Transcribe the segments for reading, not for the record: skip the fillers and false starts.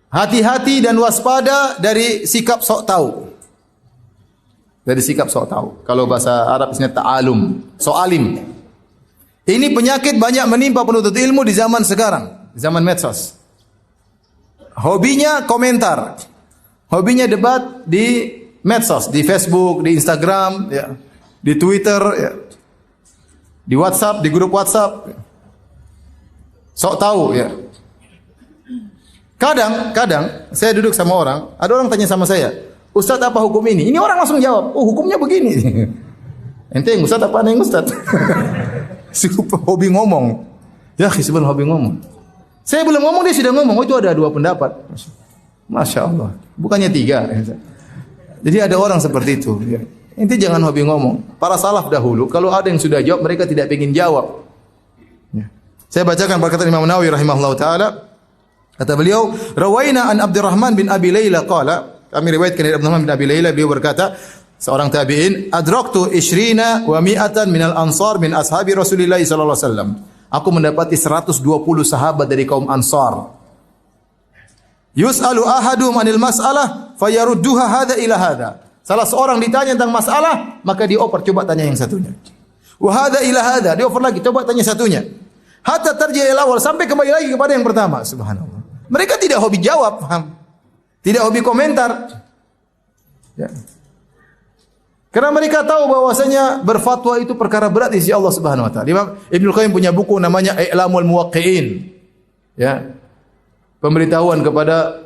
Hati-hati dan waspada dari sikap sok tahu. Dari sikap sok tahu. Kalau bahasa Arab istilahnya ta'alum, sok alim. Ini penyakit banyak menimpa penuntut ilmu di zaman sekarang, di zaman medsos. Hobinya komentar. Hobinya debat di medsos, di Facebook, di Instagram, ya, di Twitter, ya, di WhatsApp, di grup WhatsApp. Sok tahu, ya. Kadang saya duduk sama orang, ada orang tanya sama saya, Ustadz apa hukum ini? Ini orang langsung jawab, oh hukumnya begini. Ente yang Ustadz apa yang Ustadz? Hobi ngomong. Ya, sebenarnya hobi ngomong. Saya belum ngomong dia sudah ngomong, oh itu ada 2 pendapat. Masya Allah, bukannya 3. Jadi ada orang seperti itu. Ente jangan hobi ngomong. Para salaf dahulu, kalau ada yang sudah jawab, mereka tidak ingin jawab. Saya bacakan perkataan Imam Nawawi rahimahullah ta'ala. Kata beliau, rawaina an Abdurrahman bin Abi Layla qala, kami riwayatkan dari Abdurrahman bin Abi Layla, beliau berkata, seorang tabi'in, adraktu 20 wa mi'atan minal ansar min ashabi Rasulillah sallallahu alaihi wasallam. Aku mendapati 120 sahabat dari kaum Ansar. Yus'alu ahaduhum 'anil mas'alah fayarudduha hadza ila hadza. Salah seorang ditanya tentang masalah, maka dia oper, coba tanya yang satunya. Wa hadza ila hadza, dia oper lagi, coba tanya satunya. Hatta tarji ila awal, sampai kembali lagi kepada yang pertama. Subhanallah. Mereka tidak hobi jawab, tidak hobi komentar. Ya. Karena mereka tahu bahwasanya berfatwa itu perkara berat di sisi Allah Subhanahu wa taala. Imam Ibnu Qayyim punya buku namanya I'lamul Muwaqqi'in. Ya. Pemberitahuan kepada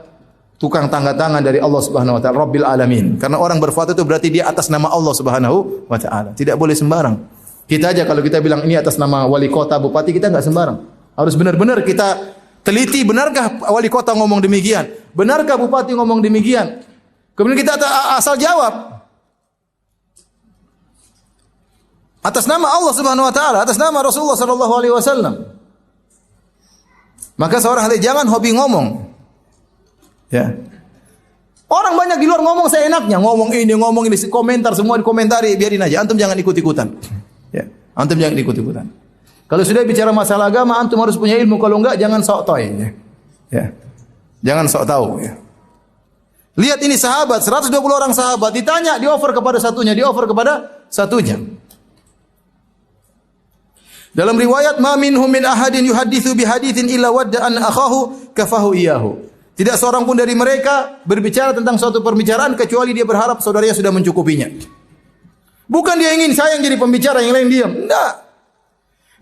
tukang tangga tangan dari Allah Subhanahu wa taala, Rabbil Alamin. Karena orang berfatwa itu berarti dia atas nama Allah Subhanahu wa taala. Tidak boleh sembarang. Kita aja kalau kita bilang ini atas nama wali kota, bupati, kita enggak sembarang. Harus benar-benar kita teliti, benarkah wali kota ngomong demikian? Benarkah bupati ngomong demikian? Kemudian kita asal jawab. Atas nama Allah Subhanahu wa taala, atas nama Rasulullah sallallahu alaihi wasallam. Maka seorang hati jangan hobi ngomong. Ya. Orang banyak di luar ngomong seenaknya, ngomong ini, komentar semua dikomentari, biarin aja. Antum jangan ikut-ikutan. Ya. Antum jangan ikut-ikutan. Kalau sudah bicara masalah agama, antum harus punya ilmu. Kalau enggak, jangan sok toy. Ya. Jangan sok tahu. Ya. Lihat ini sahabat, 120 orang sahabat, ditanya, di-offer kepada satunya, di-offer kepada satunya. Dalam riwayat, ma minhum min ahadin yuhaditsu bi haditsin illa wadda an akhahu kafahu iyahu. Tidak seorang pun dari mereka berbicara tentang suatu perbicaraan kecuali dia berharap saudaranya sudah mencukupinya. Bukan dia ingin saya yang jadi pembicara, yang lain diam. Enggak.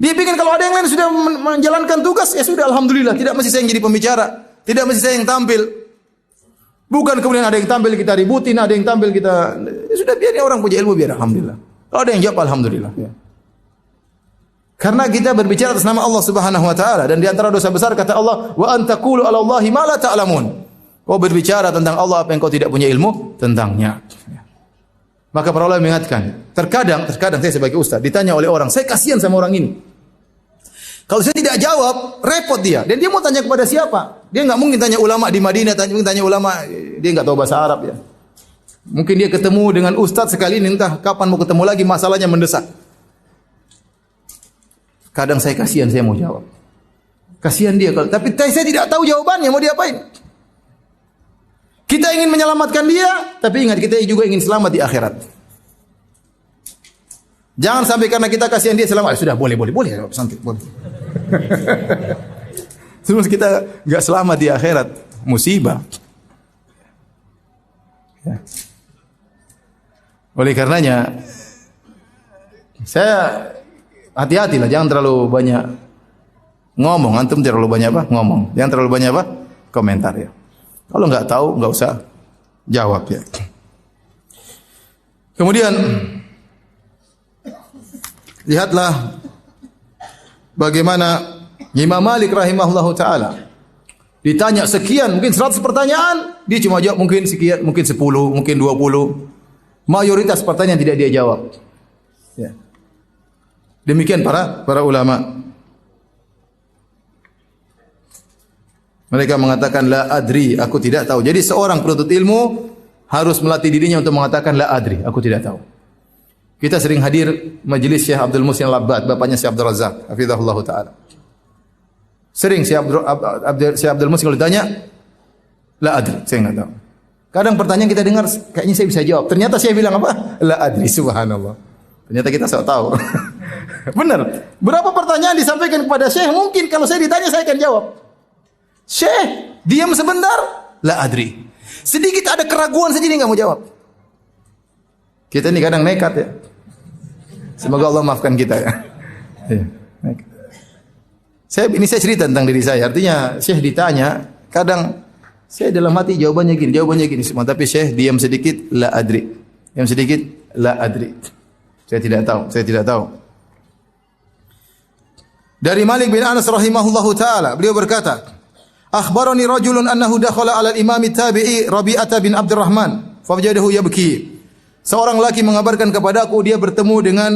Dia pikir kalau ada yang lain sudah menjalankan tugas, ya sudah alhamdulillah, tidak mesti saya yang jadi pembicara, tidak mesti saya yang tampil. Bukan kemudian ada yang tampil kita ributin, ada yang tampil kita, ya sudah biarnya orang punya ilmu biar alhamdulillah. Kalau ada yang jawab alhamdulillah. Ya. Karena kita berbicara atas nama Allah Subhanahu wa taala dan di antara dosa besar kata Allah, wa antaqulu 'ala Allahi ma la ta'lamun. Kau berbicara tentang Allah apa yang kau tidak punya ilmu tentangnya. Maka para ulama mengingatkan, terkadang saya sebagai ustaz ditanya oleh orang, saya kasihan sama orang ini. Kalau saya tidak jawab, repot dia. Dan dia mau tanya kepada siapa? Dia enggak mungkin tanya ulama di Madinah, tanya ulama, dia enggak tahu bahasa Arab ya. Mungkin dia ketemu dengan ustaz sekali ini, entah kapan mau ketemu lagi, masalahnya mendesak. Kadang saya kasihan, saya mau jawab. Kasihan dia, tapi saya tidak tahu jawabannya, mau diapain? Kita ingin menyelamatkan dia, tapi ingat kita juga ingin selamat di akhirat. Jangan sampai karena kita kasihan dia selamat, sudah boleh santai, boleh. Terus kita enggak selamat di akhirat, musibah. Ya. Oleh karenanya, saya hati-hatilah, jangan terlalu banyak ngomong. Antum terlalu banyak apa? Ngomong. Jangan terlalu banyak apa? Komentar ya. Kalau enggak tahu, enggak usah jawab ya. Kemudian lihatlah bagaimana Imam Malik rahimahullahu taala ditanya sekian, mungkin 100 pertanyaan, dia cuma jawab mungkin sekian, mungkin 10, mungkin 20. Mayoritas pertanyaan tidak dia jawab. Ya. Demikian para ulama. Mereka mengatakan la adri, aku tidak tahu. Jadi seorang penuntut ilmu harus melatih dirinya untuk mengatakan la adri, aku tidak tahu. Kita sering hadir majelis Syekh Abdul Muhsin Al-Abbad, bapaknya Syekh Abdul Razak, hafizahullah taala. Sering Syekh Abdul Muhsin kalau ditanya, La adri, saya enggak tahu. Kadang pertanyaan kita dengar kayaknya saya bisa jawab. Ternyata saya bilang apa? La adri, subhanallah. Ternyata kita sok tahu. Benar. Berapa pertanyaan disampaikan kepada Syekh, mungkin kalau saya ditanya saya akan jawab. Syekh, diam sebentar. La adri. Sedikit ada keraguan saja dia enggak mau jawab. Kita ini kadang nekat ya. Semoga Allah maafkan kita ya. Saya cerita tentang diri saya. Artinya Syekh ditanya, kadang saya dalam hati jawabannya gini semua. Tapi Syekh diam sedikit, la adri. Diam sedikit, la adri. Saya tidak tahu. Dari Malik bin Anas rahimahullahu taala, beliau berkata, "Akhbarani rajulun annahu dakhala 'ala al-imam tabi'i Rabi'ah bin Abdurrahman, fawajadahu yabki." Seorang laki mengabarkan kepadaku dia bertemu dengan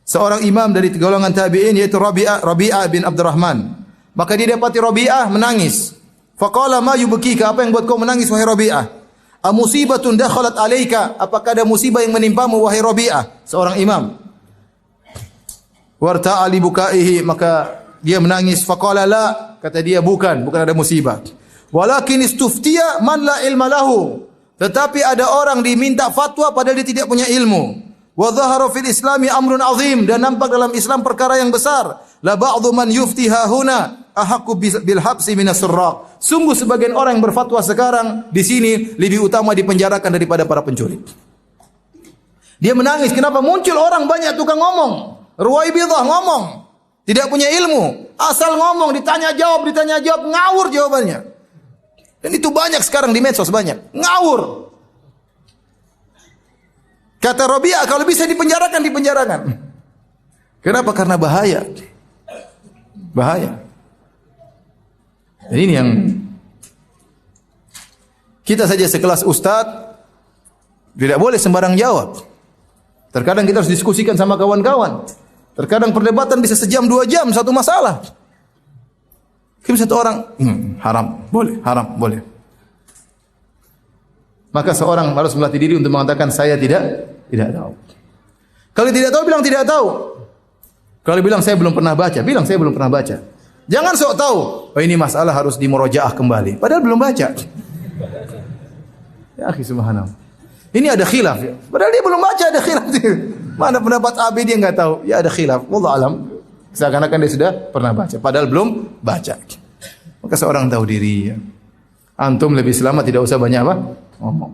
seorang imam dari golongan tabi'in yaitu Rabi'ah bin Abdurrahman. Maka dia dapati Rabi'ah menangis. Faqala ma yubkika, apa yang buat kau menangis wahai Rabi'ah? Amusibatun dakhalat alaika, apakah ada musibah yang menimpamu wahai Rabi'ah? Seorang imam. Warta'a li bukaihi, maka dia menangis. Faqala la, kata dia bukan ada musibah. Walakin istuftiya man la ilma lahu, tetapi ada orang diminta fatwa padahal dia tidak punya ilmu. Wa dhahara fil islami amrun azim, dan nampak dalam Islam perkara yang besar. La ba'dhu man yuftiha huna ahaqqu bil habsi minas surraq. Sungguh sebagian orang yang berfatwa sekarang di sini lebih utama dipenjarakan daripada para pencuri. Dia menangis, kenapa? Muncul orang banyak tukang ngomong. Ruwaibidah ngomong, tidak punya ilmu, asal ngomong, ditanya jawab, ngawur jawabannya. Dan itu banyak sekarang di medsos, banyak ngawur. Kata Rabi'ah, kalau bisa dipenjarakan. Kenapa? Karena bahaya. Dan ini yang kita saja sekelas ustaz tidak boleh sembarang jawab. Terkadang kita harus diskusikan sama kawan-kawan. Terkadang perdebatan bisa sejam 2 jam satu masalah. Kalau satu orang haram, boleh. Maka seorang harus melatih diri untuk mengatakan saya tidak tahu. Kalau tidak tahu bilang tidak tahu. Kalau bilang saya belum pernah baca, bilang saya belum pernah baca. Jangan sok tahu. Oh ini masalah harus dimurojaah kembali. Padahal belum baca. Ya akhi subhanallah. Ini ada khilaf ya. Padahal dia belum baca, ada khilaf. Mana pendapat A B dia enggak tahu. Ya ada khilaf. Wallahu alam. Seakan-akan dia sudah pernah baca padahal belum baca. Maka seorang tahu diri ya. Antum lebih selamat tidak usah banyak apa? Ngomong.